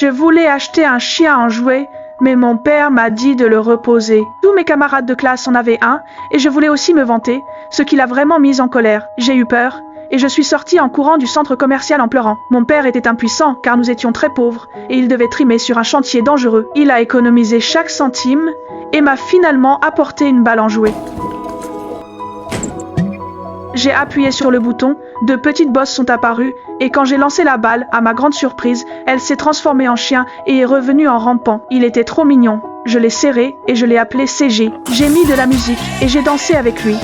Je voulais acheter un chien en jouet, mais mon père m'a dit de le reposer. Tous mes camarades de classe en avaient un, et je voulais aussi me vanter, ce qui l'a vraiment mise en colère. J'ai eu peur, et je suis sortie en courant du centre commercial en pleurant. Mon père était impuissant, car nous étions très pauvres, et il devait trimer sur un chantier dangereux. Il a économisé chaque centime, et m'a finalement apporté une balle en jouet. J'ai appuyé sur le bouton, de petites bosses sont apparues, et quand j'ai lancé la balle, à ma grande surprise, elle s'est transformée en chien et est revenue en rampant. Il était trop mignon. Je l'ai serré et je l'ai appelé CG. J'ai mis de la musique et j'ai dansé avec lui.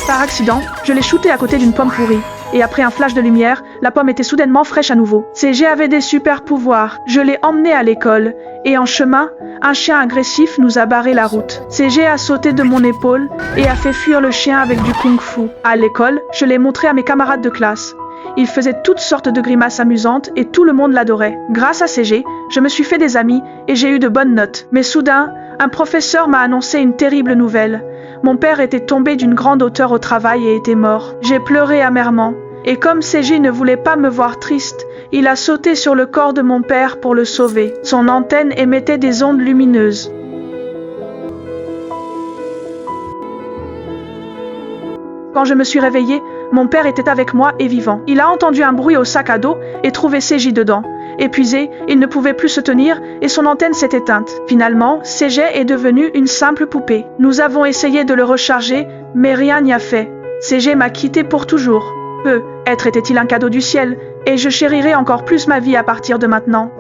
Par accident, je l'ai shooté à côté d'une pomme pourrie. Et après un flash de lumière, la pomme était soudainement fraîche à nouveau. CG avait des super pouvoirs. Je l'ai emmené à l'école. Et en chemin, un chien agressif nous a barré la route. CG a sauté de mon épaule et a fait fuir le chien avec du kung-fu. À l'école, je l'ai montré à mes camarades de classe. Il faisait toutes sortes de grimaces amusantes et tout le monde l'adorait. Grâce à CG, je me suis fait des amis et j'ai eu de bonnes notes. Mais soudain, un professeur m'a annoncé une terrible nouvelle. Mon père était tombé d'une grande hauteur au travail et était mort. J'ai pleuré amèrement. Et comme CG ne voulait pas me voir triste, il a sauté sur le corps de mon père pour le sauver. Son antenne émettait des ondes lumineuses. Quand je me suis réveillée, mon père était avec moi et vivant. Il a entendu un bruit au sac à dos et trouvé CG dedans. Épuisé, il ne pouvait plus se tenir et son antenne s'est éteinte. Finalement, CG est devenu une simple poupée. Nous avons essayé de le recharger, mais rien n'y a fait. CG m'a quitté pour toujours. Peut-être était-il un cadeau du ciel, et je chérirai encore plus ma vie à partir de maintenant.